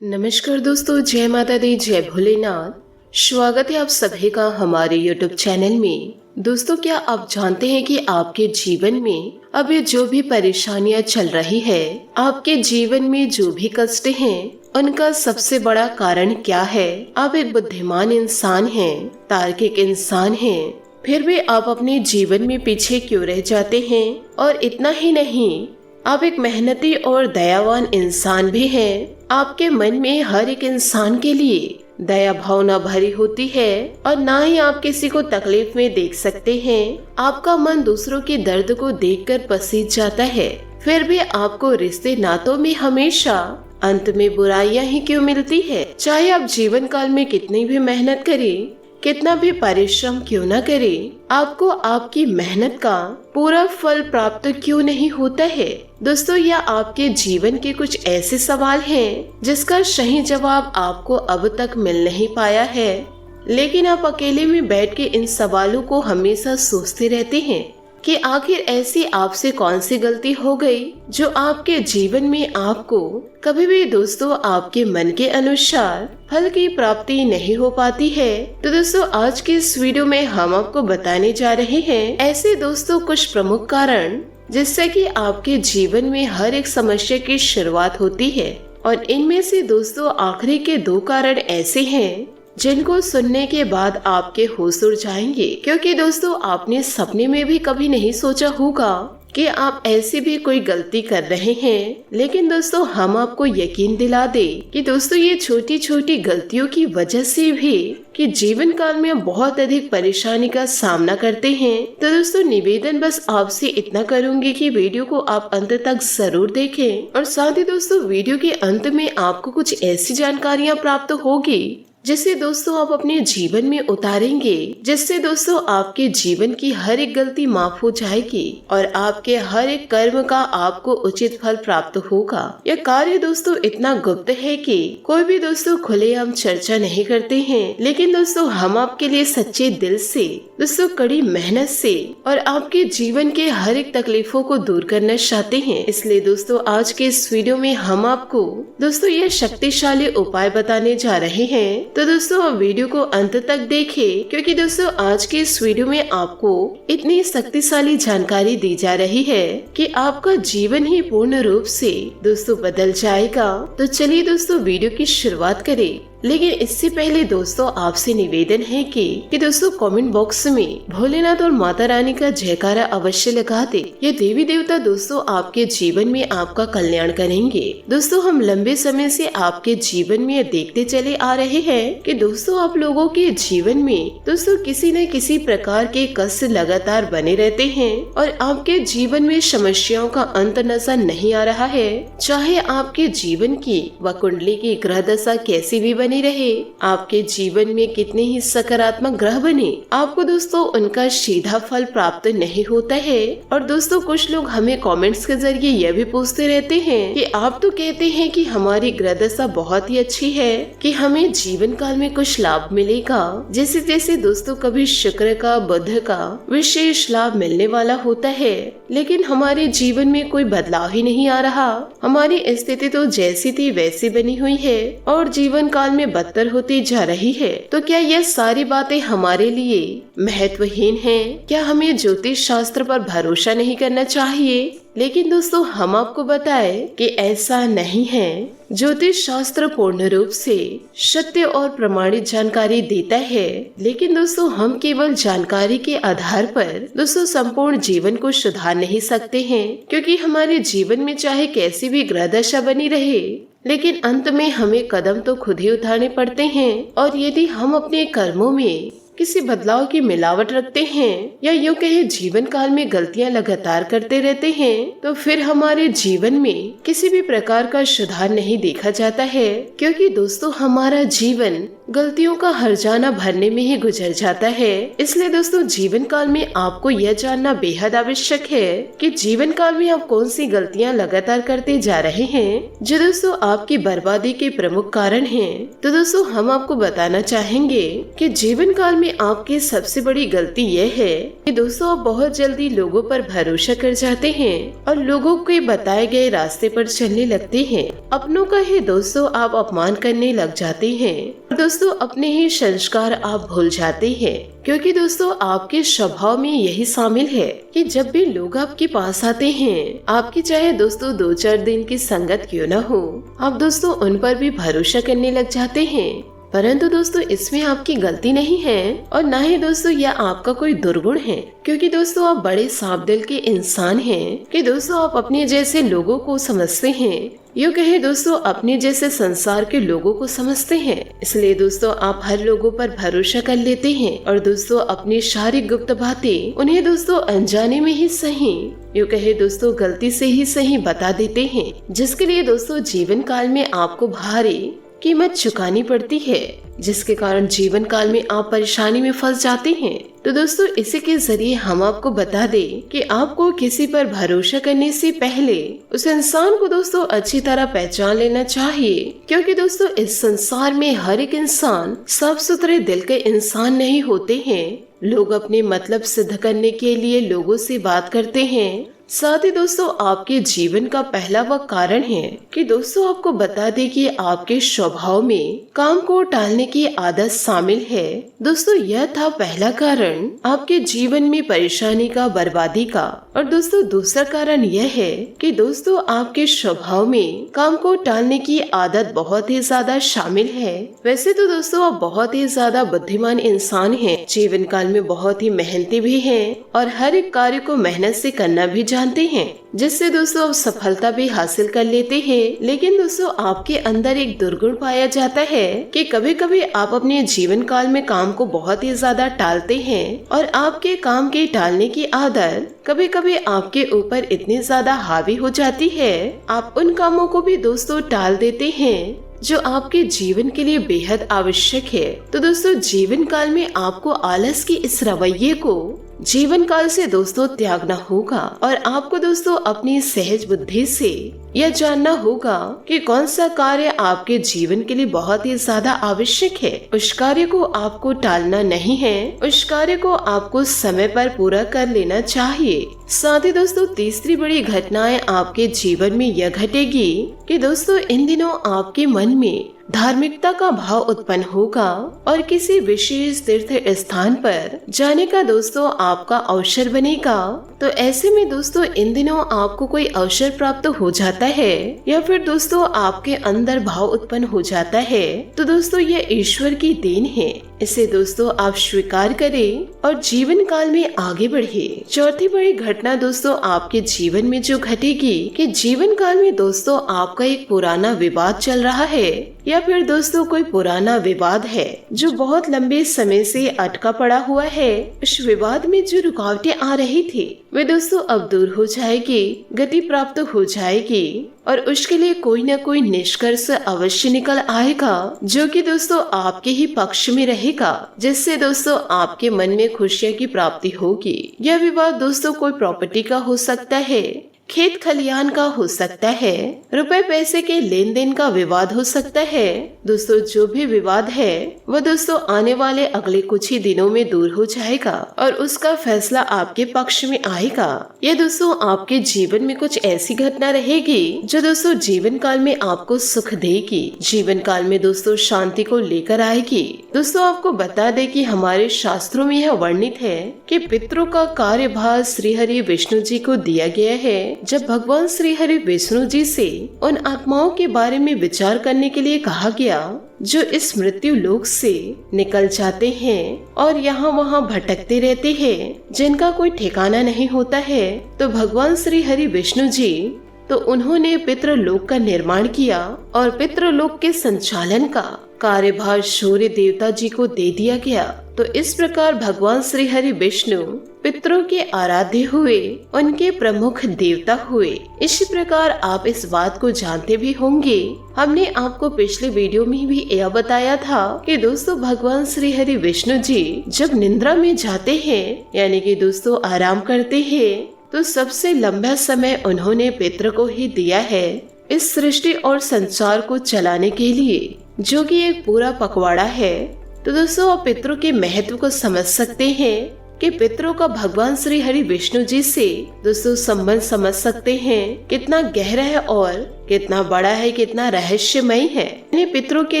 नमस्कार दोस्तों, जय माता दी, जय भोलेनाथ। स्वागत है आप सभी का हमारे YouTube चैनल में। दोस्तों, क्या आप जानते हैं कि आपके जीवन में अभी जो भी परेशानियां चल रही है, आपके जीवन में जो भी कष्ट हैं, उनका सबसे बड़ा कारण क्या है? आप एक बुद्धिमान इंसान हैं, तार्किक इंसान हैं, फिर भी आप अपने जीवन में पीछे क्यों रह जाते हैं? और इतना ही नहीं, आप एक मेहनती और दयावान इंसान भी हैं। आपके मन में हर एक इंसान के लिए दया भावना भरी होती है और ना ही आप किसी को तकलीफ में देख सकते हैं। आपका मन दूसरों के दर्द को देखकर पसीज जाता है, फिर भी आपको रिश्ते नातों में हमेशा अंत में बुराइयां ही क्यों मिलती है? चाहे आप जीवन काल में कितनी भी मेहनत करें, कितना भी परिश्रम क्यों न करे, आपको आपकी मेहनत का पूरा फल प्राप्त क्यों नहीं होता है? दोस्तों, यह आपके जीवन के कुछ ऐसे सवाल हैं जिसका सही जवाब आपको अब तक मिल नहीं पाया है, लेकिन आप अकेले में बैठ के इन सवालों को हमेशा सोचते रहते हैं कि आखिर ऐसी आपसे कौन सी गलती हो गई जो आपके जीवन में आपको कभी भी दोस्तों आपके मन के अनुसार फल की प्राप्ति नहीं हो पाती है। तो दोस्तों, आज के इस वीडियो में हम आपको बताने जा रहे हैं ऐसे दोस्तों कुछ प्रमुख कारण जिससे कि आपके जीवन में हर एक समस्या की शुरुआत होती है। और इनमें से दोस्तों आखिरी के 2 कारण ऐसे हैं जिनको सुनने के बाद आपके होश उड़ जाएंगे, क्योंकि दोस्तों आपने सपने में भी कभी नहीं सोचा होगा कि आप ऐसी भी कोई गलती कर रहे हैं। लेकिन दोस्तों, हम आपको यकीन दिला दे कि दोस्तों ये छोटी छोटी गलतियों की वजह से भी कि जीवन काल में आप बहुत अधिक परेशानी का सामना करते हैं। तो दोस्तों, निवेदन बस आपसे इतना करूंगी कि वीडियो को आप अंत तक जरूर देखें और साथ ही दोस्तों वीडियो के अंत में आपको कुछ ऐसी जानकारियाँ प्राप्त होगी जिसे दोस्तों आप अपने जीवन में उतारेंगे, जिससे दोस्तों आपके जीवन की हर एक गलती माफ हो जाएगी और आपके हर एक कर्म का आपको उचित फल प्राप्त होगा। यह कार्य दोस्तों इतना गुप्त है कि कोई भी दोस्तों खुलेआम चर्चा नहीं करते हैं, लेकिन दोस्तों हम आपके लिए सच्चे दिल से दोस्तों कड़ी मेहनत से और आपके जीवन के हर एक तकलीफों को दूर करना चाहते हैं। इसलिए दोस्तों आज के इस वीडियो में हम आपको दोस्तों यह शक्तिशाली उपाय बताने जा रहे हैं। तो दोस्तों आप वीडियो को अंत तक देखें, क्योंकि दोस्तों आज के इस वीडियो में आपको इतनी शक्तिशाली जानकारी दी जा रही है कि आपका जीवन ही पूर्ण रूप से दोस्तों बदल जाएगा। तो चलिए दोस्तों वीडियो की शुरुआत करें। लेकिन इससे पहले दोस्तों आपसे निवेदन है कि दोस्तों कमेंट बॉक्स में भोलेनाथ और माता रानी का जयकारा अवश्य लगा दे। ये देवी देवता दोस्तों आपके जीवन में आपका कल्याण करेंगे। दोस्तों हम लंबे समय से आपके जीवन में ये देखते चले आ रहे हैं कि दोस्तों आप लोगों के जीवन में दोस्तों किसी न किसी प्रकार के कष्ट लगातार बने रहते हैं और आपके जीवन में समस्याओं का अंत नजर नहीं आ रहा है। चाहे आपके जीवन की व कुंडली की ग्रह दशा कैसी भी बनी रहे, आपके जीवन में कितने ही सकारात्मक ग्रह बने, आपको दोस्तों उनका सीधा फल प्राप्त नहीं होता है। और दोस्तों कुछ लोग हमें कमेंट्स के जरिए यह भी पूछते रहते हैं कि आप तो कहते हैं कि हमारी ग्रह दशा बहुत ही अच्छी है, कि हमें जीवन काल में कुछ लाभ मिलेगा, जैसे जैसे दोस्तों कभी शुक्र का बुध का विशेष लाभ मिलने वाला होता है, लेकिन हमारे जीवन में कोई बदलाव ही नहीं आ रहा। हमारी स्थिति तो जैसी थी वैसी बनी हुई है और जीवन काल में बदतर होती जा रही है। तो क्या यह सारी बातें हमारे लिए महत्वहीन हैं? क्या हमें ज्योतिष शास्त्र पर भरोसा नहीं करना चाहिए? लेकिन दोस्तों हम आपको बताएं कि ऐसा नहीं है। ज्योतिष शास्त्र पूर्ण रूप से सत्य और प्रमाणित जानकारी देता है, लेकिन दोस्तों हम केवल जानकारी के आधार पर दोस्तों संपूर्ण जीवन को सुधार नहीं सकते हैं, क्योंकि हमारे जीवन में चाहे कैसी भी ग्रह दशा बनी रहे, लेकिन अंत में हमें कदम तो खुद ही उठाने पड़ते हैं। और यदि हम अपने कर्मों में किसी बदलाव की मिलावट रखते हैं या यूँ कहे जीवन काल में गलतियां लगातार करते रहते हैं, तो फिर हमारे जीवन में किसी भी प्रकार का सुधार नहीं देखा जाता है, क्योंकि दोस्तों हमारा जीवन गलतियों का हर्जाना भरने में ही गुजर जाता है। इसलिए दोस्तों जीवन काल में आपको यह जानना बेहद आवश्यक है कि जीवन काल में आप कौन सी गलतियां लगातार करते जा रहे हैं जो दोस्तों आपकी बर्बादी के प्रमुख कारण हैं। तो दोस्तों हम आपको बताना चाहेंगे कि जीवन काल में आपकी सबसे बड़ी गलती यह है कि दोस्तों आप बहुत जल्दी लोगों पर भरोसा कर जाते हैं और लोगों के बताए गए रास्ते पर चलने लगते हैं। अपनों का ही दोस्तों आप अपमान करने लग जाते हैं। दोस्तों अपने ही संस्कार आप भूल जाते हैं, क्योंकि दोस्तों आपके स्वभाव में यही शामिल है कि जब भी लोग आपके पास आते हैं, आपकी चाहे दोस्तों 2-4 दिन की संगत क्यों न हो, आप दोस्तों उन पर भी भरोसा करने लग जाते हैं। परंतु दोस्तों इसमें आपकी गलती नहीं है और न ही दोस्तों यह आपका कोई दुर्गुण है, क्योंकि दोस्तों आप बड़े साफ दिल के इंसान हैं कि दोस्तों आप अपने जैसे लोगों को समझते हैं, यूँ कहे दोस्तों अपने जैसे संसार के लोगों को समझते हैं। इसलिए दोस्तों आप हर लोगों पर भरोसा कर लेते हैं और दोस्तों अपनी सारी गुप्त बातें उन्हें दोस्तों अनजाने में ही सही, यूँ कहे दोस्तों गलती से ही सही बता देते हैं, जिसके लिए दोस्तों जीवन काल में आपको भारी कीमत चुकानी पड़ती है, जिसके कारण जीवन काल में आप परेशानी में फंस जाते हैं। तो दोस्तों इसी के जरिए हम आपको बता दें कि आपको किसी पर भरोसा करने से पहले उस इंसान को दोस्तों अच्छी तरह पहचान लेना चाहिए, क्योंकि दोस्तों इस संसार में हर एक इंसान साफ सुथरे दिल के इंसान नहीं होते हैं। लोग अपने मतलब सिद्ध करने के लिए लोगों से बात करते हैं। साथ ही दोस्तों आपके जीवन का पहला वह कारण है कि दोस्तों आपको बता दें कि आपके स्वभाव में काम को टालने की आदत शामिल है। दोस्तों यह था पहला कारण आपके जीवन में परेशानी का, बर्बादी का। और दोस्तों दूसरा कारण यह है कि दोस्तों आपके स्वभाव में काम को टालने की आदत बहुत ही ज्यादा शामिल है। वैसे तो दोस्तों आप बहुत ही ज्यादा बुद्धिमान इंसान हैं, जीवन काल में बहुत ही मेहनती भी हैं और हर एक कार्य को मेहनत से करना भी जानते हैं, जिससे दोस्तों आप सफलता भी हासिल कर लेते हैं। लेकिन दोस्तों आपके अंदर एक दुर्गुण पाया जाता है कि कभी कभी आप अपने जीवन काल में काम को बहुत ही ज्यादा टालते हैं और आपके काम के टालने की आदत कभी कभी आपके ऊपर इतनी ज्यादा हावी हो जाती है, आप उन कामों को भी दोस्तों टाल देते हैं जो आपके जीवन के लिए बेहद आवश्यक है। तो दोस्तों जीवन काल में आपको आलस की इस रवैये को जीवन काल से दोस्तों त्यागना होगा और आपको दोस्तों अपनी सहज बुद्धि से यह जानना होगा कि कौन सा कार्य आपके जीवन के लिए बहुत ही ज्यादा आवश्यक है। उस कार्य को आपको टालना नहीं है, उस कार्य को आपको समय पर पूरा कर लेना चाहिए। साथ ही दोस्तों तीसरी बड़ी घटनाएं आपके जीवन में यह घटेगी कि दोस्तों इन दिनों आपके मन में धार्मिकता का भाव उत्पन्न होगा और किसी विशेष तीर्थ स्थान पर जाने का दोस्तों आपका अवसर बनेगा। तो ऐसे में दोस्तों इन दिनों आपको कोई अवसर प्राप्त हो जाता है या फिर दोस्तों आपके अंदर भाव उत्पन्न हो जाता है, तो दोस्तों यह ईश्वर की देन है। इसे दोस्तों आप स्वीकार करें और जीवन काल में आगे बढ़े। चौथी बड़ी घटना दोस्तों आपके जीवन में जो घटेगी कि जीवन काल में दोस्तों आपका एक पुराना विवाद चल रहा है या फिर दोस्तों कोई पुराना विवाद है जो बहुत लंबे समय से अटका पड़ा हुआ है। इस विवाद में जो रुकावटें आ रही थी वे दोस्तों अब दूर हो जाएगी, गति प्राप्त हो जाएगी और उसके लिए कोई न कोई निष्कर्ष अवश्य निकल आएगा जो कि दोस्तों आपके ही पक्ष में रहेगा, जिससे दोस्तों आपके मन में खुशियाँ की प्राप्ति होगी। यह विवाद दोस्तों कोई प्रॉपर्टी का हो सकता है, खेत खलियान का हो सकता है, रुपए पैसे के लेन देन का विवाद हो सकता है। दोस्तों जो भी विवाद है वह दोस्तों आने वाले अगले कुछ ही दिनों में दूर हो जाएगा और उसका फैसला आपके पक्ष में आएगा। यह दोस्तों आपके जीवन में कुछ ऐसी घटना रहेगी जो दोस्तों जीवन काल में आपको सुख देगी, जीवन काल में दोस्तों शांति को लेकर आएगी। दोस्तों आपको बता दे कि हमारे शास्त्रों में यह वर्णित है कि पितरों का कार्यभार श्री हरि विष्णु जी को दिया गया है। जब भगवान श्री हरि विष्णु जी से उन आत्माओं के बारे में विचार करने के लिए कहा गया जो इस मृत्यु लोक से निकल जाते हैं और यहाँ वहाँ भटकते रहते हैं, जिनका कोई ठिकाना नहीं होता है, तो भगवान श्री हरि विष्णु जी तो उन्होंने पितृलोक का निर्माण किया और पितृलोक के संचालन का कार्यभार सूर्य देवता जी को दे दिया गया। तो इस प्रकार भगवान श्री हरि विष्णु पितरों के आराध्य हुए, उनके प्रमुख देवता हुए। इसी प्रकार आप इस बात को जानते भी होंगे, हमने आपको पिछले वीडियो में भी यह बताया था कि दोस्तों भगवान श्री हरि विष्णु जी जब निद्रा में जाते हैं यानी कि दोस्तों आराम करते हैं, तो सबसे लंबा समय उन्होंने पितरों को ही दिया है इस सृष्टि और संसार को चलाने के लिए, जो कि एक पूरा पखवाड़ा है। तो दोस्तों आप पितरों के महत्व को समझ सकते हैं कि पितरों का भगवान श्री हरि विष्णु जी से दोस्तों संबंध समझ सकते हैं कितना गहरा है और कितना बड़ा है, कितना रहस्यमय है। इन्हें पितरों के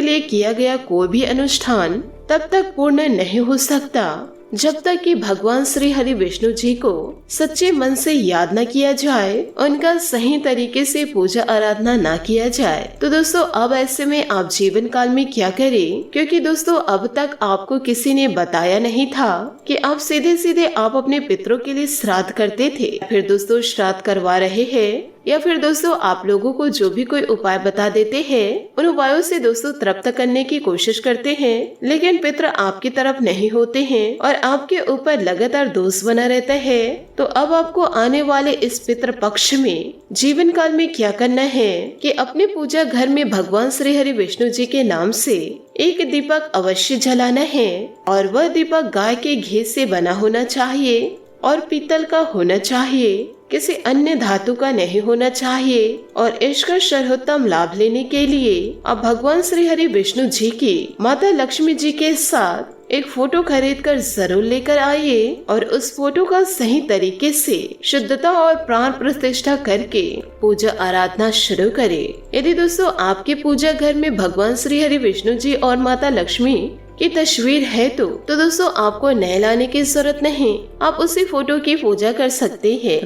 लिए किया गया कोई भी अनुष्ठान तब तक पूर्ण नहीं हो सकता जब तक कि भगवान श्री हरि विष्णु जी को सच्चे मन से याद न किया जाए, उनका सही तरीके से पूजा आराधना न किया जाए। तो दोस्तों अब ऐसे में आप जीवन काल में क्या करें, क्योंकि दोस्तों अब तक आपको किसी ने बताया नहीं था कि आप सीधे सीधे आप अपने पितरों के लिए श्राद्ध करते थे, फिर दोस्तों श्राद्ध करवा रहे हैं, या फिर दोस्तों आप लोगों को जो भी कोई उपाय बता देते हैं उन उपायों से दोस्तों तृप्त करने की कोशिश करते हैं, लेकिन पितर आपकी तरफ नहीं होते हैं और आपके ऊपर लगातार दोष बना रहता है। तो अब आपको आने वाले इस पितृ पक्ष में जीवन काल में क्या करना है कि अपने पूजा घर में भगवान श्री हरि विष्णु जी के नाम से एक दीपक अवश्य जलाना है और वह दीपक गाय के घी से बना होना चाहिए और पीतल का होना चाहिए, किसी अन्य धातु का नहीं होना चाहिए। और इसका सर्वोत्तम लाभ लेने के लिए आप भगवान श्री हरि विष्णु जी की माता लक्ष्मी जी के साथ एक फोटो खरीद कर जरूर लेकर आइए और उस फोटो का सही तरीके से शुद्धता और प्राण प्रतिष्ठा करके पूजा आराधना शुरू करें। यदि दोस्तों आपके पूजा घर में भगवान श्री हरि विष्णु जी और माता लक्ष्मी की तस्वीर है तो दोस्तों आपको नए लाने की जरूरत नहीं, आप उसी फोटो की पूजा कर सकते हैं।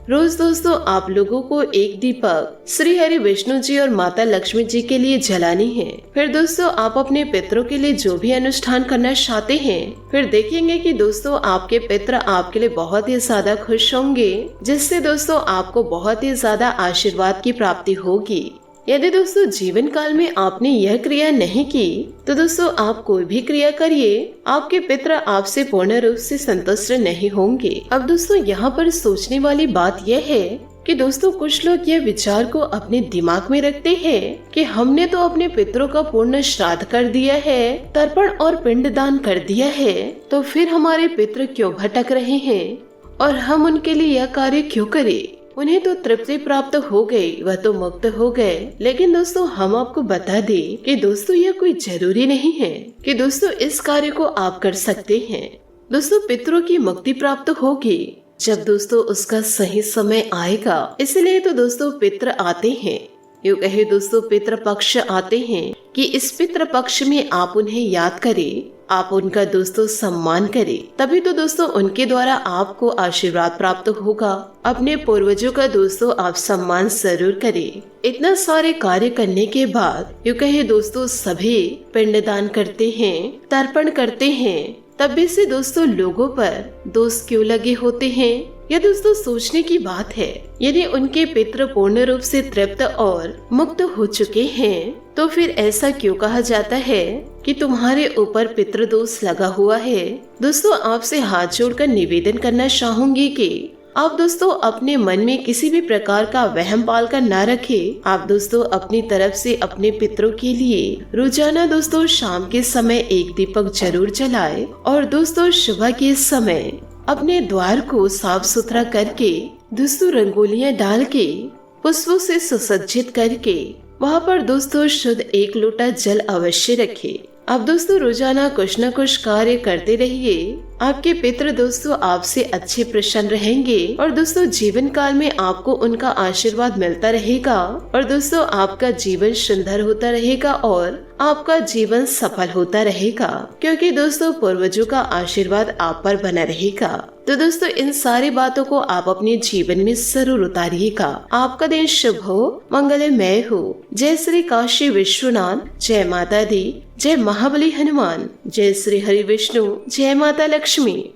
रोज दोस्तों आप लोगों को एक दीपक श्री हरि विष्णु जी और माता लक्ष्मी जी के लिए जलानी है। फिर दोस्तों आप अपने पितरों के लिए जो भी अनुष्ठान करना चाहते हैं, फिर देखेंगे कि दोस्तों आपके पितर आपके लिए बहुत ही ज्यादा खुश होंगे, जिससे दोस्तों आपको बहुत ही ज्यादा आशीर्वाद की प्राप्ति होगी। यदि दोस्तों जीवन काल में आपने यह क्रिया नहीं की तो दोस्तों आप कोई भी क्रिया करिए, आपके पितर आपसे पूर्ण रूप से संतुष्ट नहीं होंगे। अब दोस्तों यहाँ पर सोचने वाली बात यह है कि दोस्तों कुछ लोग यह विचार को अपने दिमाग में रखते हैं कि हमने तो अपने पितरों का पूर्ण श्राद्ध कर दिया है, तर्पण और पिंडदान कर दिया है, तो फिर हमारे पितर क्यों भटक रहे हैं और हम उनके लिए यह कार्य क्यों करें। उन्हें तो तृप्ति प्राप्त हो गई, वह तो मुक्त हो गए। लेकिन दोस्तों हम आपको बता दें कि दोस्तों यह कोई जरूरी नहीं है कि दोस्तों इस कार्य को आप कर सकते हैं। दोस्तों पितरों की मुक्ति प्राप्त होगी जब दोस्तों उसका सही समय आएगा, इसलिए तो दोस्तों पितर आते हैं। यूँ कहे दोस्तों पितृ पक्ष आते हैं कि इस पितृ पक्ष में आप उन्हें याद करें, आप उनका दोस्तों सम्मान करें, तभी तो दोस्तों उनके द्वारा आपको आशीर्वाद प्राप्त होगा। अपने पूर्वजों का दोस्तों आप सम्मान जरूर करें। इतना सारे कार्य करने के बाद यूँ कहे दोस्तों सभी पिंडदान करते हैं, तर्पण करते हैं, तब भी से दोस्तों लोगों पर दोष क्यों लगे होते हैं, यह दोस्तों सोचने की बात है। यदि उनके पितर पूर्ण रूप से तृप्त और मुक्त हो चुके हैं तो फिर ऐसा क्यों कहा जाता है कि तुम्हारे ऊपर पितृ दोष लगा हुआ है। दोस्तों आपसे हाथ जोड़कर निवेदन करना चाहूंगी कि आप दोस्तों अपने मन में किसी भी प्रकार का वहम पाल कर न रखें। आप दोस्तों अपनी तरफ से अपने पितरों के लिए रोजाना दोस्तों शाम के समय एक दीपक जरूर जलाएं और दोस्तों सुबह के समय अपने द्वार को साफ सुथरा करके दोस्तों रंगोलियां डाल के पुष्पों से सुसज्जित करके वहाँ पर दोस्तों शुद्ध एक लोटा जल अवश्य रखें। अब दोस्तों रोजाना कुछ न कुछ कार्य करते रहिए, आपके पितर दोस्तों आपसे अच्छे प्रसन्न रहेंगे और दोस्तों जीवन काल में आपको उनका आशीर्वाद मिलता रहेगा और दोस्तों आपका जीवन सुंदर होता रहेगा और आपका जीवन सफल होता रहेगा, क्योंकि दोस्तों पूर्वजों का आशीर्वाद आप पर बना रहेगा। तो दोस्तों इन सारी बातों को आप अपने जीवन में जरूर उतारिएगा। आपका दिन शुभ हो, मंगलमय हो। जय श्री काशी विश्वनाथ, जय माता दी, जय महाबली हनुमान, जय श्री हरि विष्णु, जय माता लक्ष्मी।